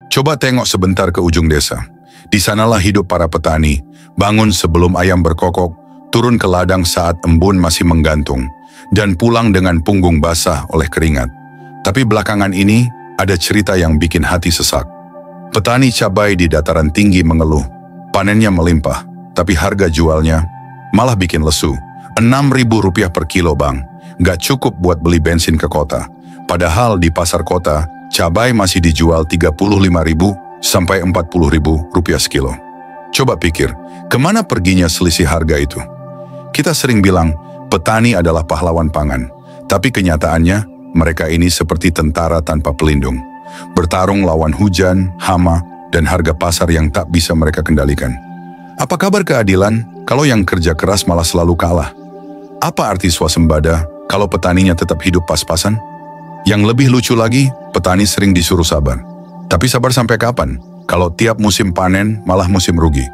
Coba tengok sebentar ke ujung desa. Di sanalah hidup para petani, bangun sebelum ayam berkokok, turun ke ladang saat embun masih menggantung, dan pulang dengan punggung basah oleh keringat. Tapi belakangan ini, ada cerita yang bikin hati sesak. Petani cabai di dataran tinggi mengeluh, panennya melimpah, tapi harga jualnya malah bikin lesu. Rp6.000 per kilo bang, nggak cukup buat beli bensin ke kota. Padahal di pasar kota, cabai masih dijual Rp35.000 sampai Rp40.000 sekilo. Coba pikir, kemana perginya selisih harga itu? Kita sering bilang, petani adalah pahlawan pangan. Tapi kenyataannya, mereka ini seperti tentara tanpa pelindung. Bertarung lawan hujan, hama, dan harga pasar yang tak bisa mereka kendalikan. Apa kabar keadilan kalau yang kerja keras malah selalu kalah? Apa arti swasembada kalau petaninya tetap hidup pas-pasan? Yang lebih lucu lagi, petani sering disuruh sabar. Tapi sabar sampai kapan? Kalau tiap musim panen malah musim rugi.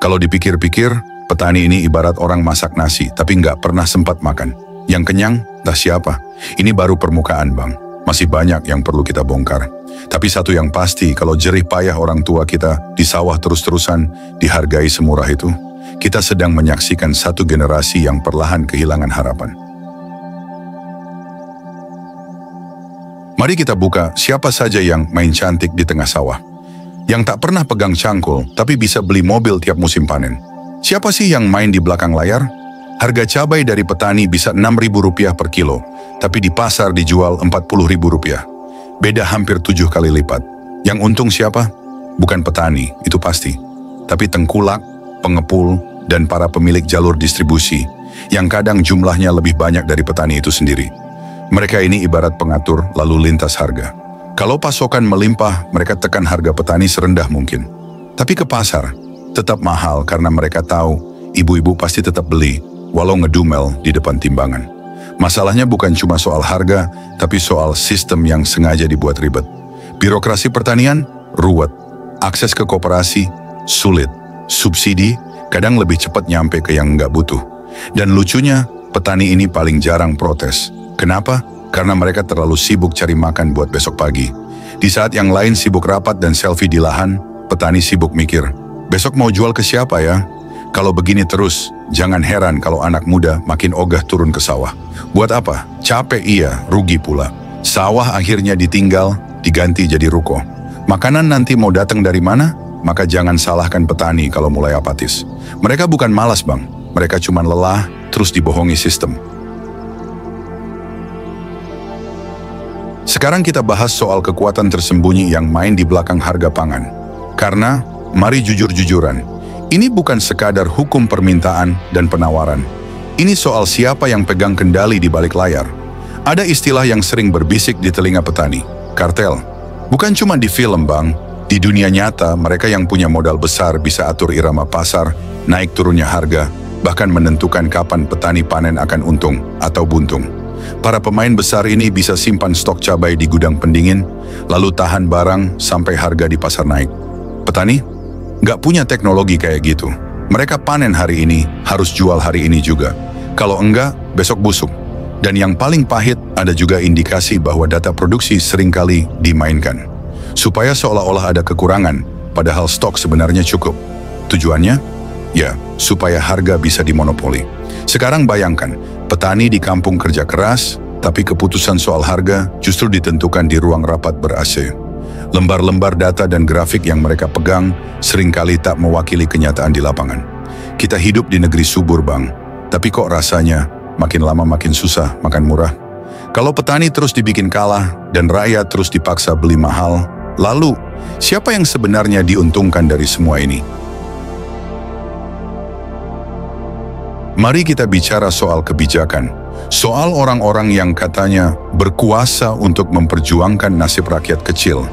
Kalau dipikir-pikir, petani ini ibarat orang masak nasi tapi nggak pernah sempat makan. Yang kenyang, entah siapa. Ini baru permukaan bang. Masih banyak yang perlu kita bongkar. Tapi satu yang pasti, kalau jerih payah orang tua kita di sawah terus-terusan dihargai semurah itu, kita sedang menyaksikan satu generasi yang perlahan kehilangan harapan. Mari kita buka siapa saja yang main cantik di tengah sawah. Yang tak pernah pegang cangkul, tapi bisa beli mobil tiap musim panen. Siapa sih yang main di belakang layar? Harga cabai dari petani bisa Rp6.000 per kilo, tapi di pasar dijual Rp40.000. Beda hampir 7 kali lipat. Yang untung siapa? Bukan petani, itu pasti. Tapi tengkulak, pengepul, dan para pemilik jalur distribusi, yang kadang jumlahnya lebih banyak dari petani itu sendiri. Mereka ini ibarat pengatur lalu lintas harga. Kalau pasokan melimpah, mereka tekan harga petani serendah mungkin. Tapi ke pasar, tetap mahal karena mereka tahu ibu-ibu pasti tetap beli, walau ngedumel di depan timbangan. Masalahnya bukan cuma soal harga, tapi soal sistem yang sengaja dibuat ribet. Birokrasi pertanian, ruwet. Akses ke koperasi, sulit. Subsidi, kadang lebih cepat nyampe ke yang nggak butuh. Dan lucunya, petani ini paling jarang protes. Kenapa? Karena mereka terlalu sibuk cari makan buat besok pagi. Di saat yang lain sibuk rapat dan selfie di lahan, petani sibuk mikir, besok mau jual ke siapa ya? Kalau begini terus, jangan heran kalau anak muda makin ogah turun ke sawah. Buat apa? Capek iya, rugi pula. Sawah akhirnya ditinggal, diganti jadi ruko. Makanan nanti mau datang dari mana? Maka jangan salahkan petani kalau mulai apatis. Mereka bukan malas bang, mereka cuma lelah terus dibohongi sistem. Sekarang kita bahas soal kekuatan tersembunyi yang main di belakang harga pangan. Karena, mari jujur-jujuran, ini bukan sekadar hukum permintaan dan penawaran. Ini soal siapa yang pegang kendali di balik layar. Ada istilah yang sering berbisik di telinga petani, kartel. Bukan cuma di film bang, di dunia nyata mereka yang punya modal besar bisa atur irama pasar, naik turunnya harga, bahkan menentukan kapan petani panen akan untung atau buntung. Para pemain besar ini bisa simpan stok cabai di gudang pendingin, lalu tahan barang sampai harga di pasar naik. Petani nggak punya teknologi kayak gitu. Mereka panen hari ini, harus jual hari ini juga. Kalau enggak, besok busuk. Dan yang paling pahit, ada juga indikasi bahwa data produksi seringkali dimainkan. Supaya seolah-olah ada kekurangan, padahal stok sebenarnya cukup. Tujuannya? Ya, supaya harga bisa dimonopoli. Sekarang bayangkan, petani di kampung kerja keras, tapi keputusan soal harga justru ditentukan di ruang rapat ber-AC. Lembar-lembar data dan grafik yang mereka pegang seringkali tak mewakili kenyataan di lapangan. Kita hidup di negeri subur bang, tapi kok rasanya makin lama makin susah makan murah. Kalau petani terus dibikin kalah dan rakyat terus dipaksa beli mahal, lalu siapa yang sebenarnya diuntungkan dari semua ini? Mari kita bicara soal kebijakan, soal orang-orang yang katanya berkuasa untuk memperjuangkan nasib rakyat kecil.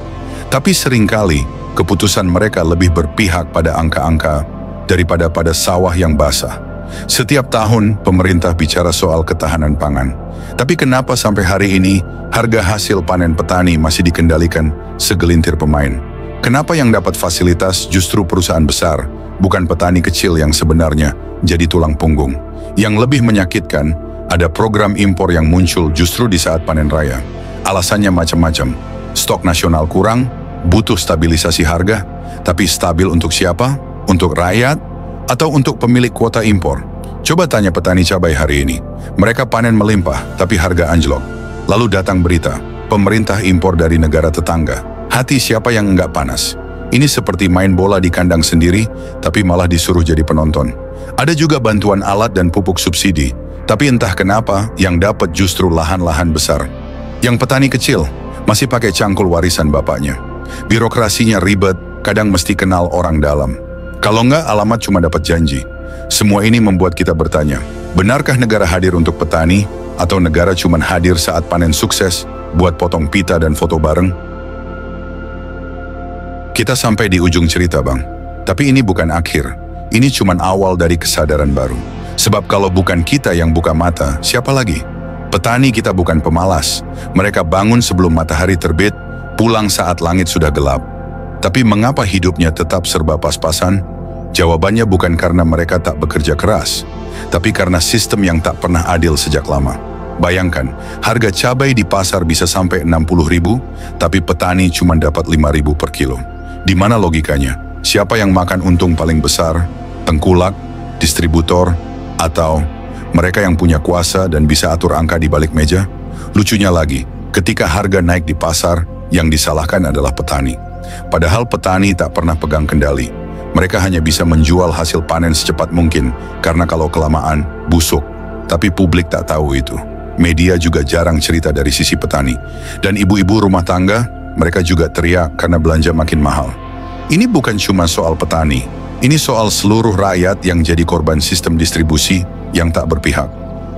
Tapi seringkali keputusan mereka lebih berpihak pada angka-angka daripada pada sawah yang basah. Setiap tahun pemerintah bicara soal ketahanan pangan. Tapi kenapa sampai hari ini harga hasil panen petani masih dikendalikan segelintir pemain? Kenapa yang dapat fasilitas justru perusahaan besar, bukan petani kecil yang sebenarnya jadi tulang punggung? Yang lebih menyakitkan, ada program impor yang muncul justru di saat panen raya. Alasannya macam-macam. Stok nasional kurang, butuh stabilisasi harga, tapi stabil untuk siapa? Untuk rakyat? Atau untuk pemilik kuota impor? Coba tanya petani cabai hari ini. Mereka panen melimpah, tapi harga anjlok. Lalu datang berita, pemerintah impor dari negara tetangga. Hati siapa yang enggak panas? Ini seperti main bola di kandang sendiri, tapi malah disuruh jadi penonton. Ada juga bantuan alat dan pupuk subsidi, tapi entah kenapa yang dapat justru lahan-lahan besar. Yang petani kecil masih pakai cangkul warisan bapaknya. Birokrasinya ribet, kadang mesti kenal orang dalam. Kalau enggak, alamat cuma dapat janji. Semua ini membuat kita bertanya, benarkah negara hadir untuk petani, atau negara cuma hadir saat panen sukses, buat potong pita dan foto bareng? Kita sampai di ujung cerita, Bang. Tapi ini bukan akhir. Ini cuma awal dari kesadaran baru. Sebab kalau bukan kita yang buka mata, siapa lagi? Petani kita bukan pemalas. Mereka bangun sebelum matahari terbit, pulang saat langit sudah gelap. Tapi mengapa hidupnya tetap serba pas-pasan? Jawabannya bukan karena mereka tak bekerja keras, tapi karena sistem yang tak pernah adil sejak lama. Bayangkan, harga cabai di pasar bisa sampai 60.000, tapi petani cuma dapat 5.000 per kilo. Di mana logikanya? Siapa yang makan untung paling besar? Tengkulak, distributor, atau mereka yang punya kuasa dan bisa atur angka di balik meja? Lucunya lagi, ketika harga naik di pasar, yang disalahkan adalah petani. Padahal petani tak pernah pegang kendali. Mereka hanya bisa menjual hasil panen secepat mungkin, karena kalau kelamaan, busuk. Tapi publik tak tahu itu. Media juga jarang cerita dari sisi petani. Dan ibu-ibu rumah tangga, mereka juga teriak karena belanja makin mahal. Ini bukan cuma soal petani. Ini soal seluruh rakyat yang jadi korban sistem distribusi yang tak berpihak.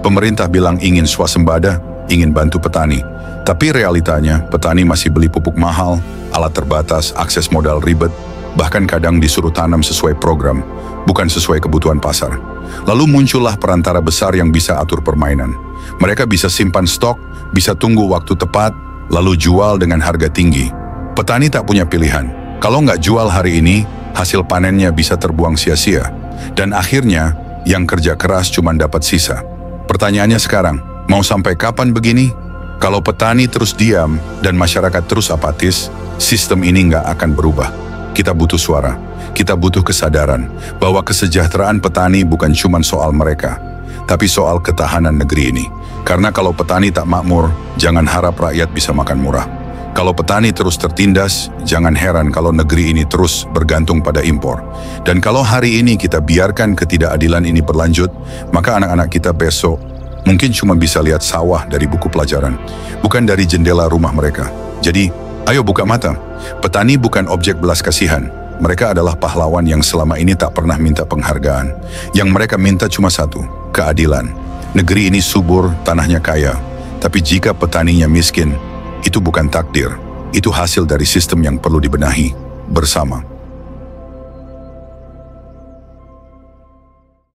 Pemerintah bilang ingin swasembada, ingin bantu petani. Tapi realitanya, petani masih beli pupuk mahal, alat terbatas, akses modal ribet, bahkan kadang disuruh tanam sesuai program, bukan sesuai kebutuhan pasar. Lalu muncullah perantara besar yang bisa atur permainan. Mereka bisa simpan stok, bisa tunggu waktu tepat, lalu jual dengan harga tinggi. Petani tak punya pilihan. Kalau nggak jual hari ini, hasil panennya bisa terbuang sia-sia. Dan akhirnya, yang kerja keras cuma dapat sisa. Pertanyaannya sekarang, mau sampai kapan begini? Kalau petani terus diam dan masyarakat terus apatis, sistem ini nggak akan berubah. Kita butuh suara, kita butuh kesadaran bahwa kesejahteraan petani bukan cuma soal mereka, tapi soal ketahanan negeri ini. Karena kalau petani tak makmur, jangan harap rakyat bisa makan murah. Kalau petani terus tertindas, jangan heran kalau negeri ini terus bergantung pada impor. Dan kalau hari ini kita biarkan ketidakadilan ini berlanjut, maka anak-anak kita besok mungkin cuma bisa lihat sawah dari buku pelajaran, bukan dari jendela rumah mereka. Jadi, ayo buka mata. Petani bukan objek belas kasihan. Mereka adalah pahlawan yang selama ini tak pernah minta penghargaan. Yang mereka minta cuma satu, keadilan. Negeri ini subur, tanahnya kaya. Tapi jika petaninya miskin, itu bukan takdir. Itu hasil dari sistem yang perlu dibenahi bersama.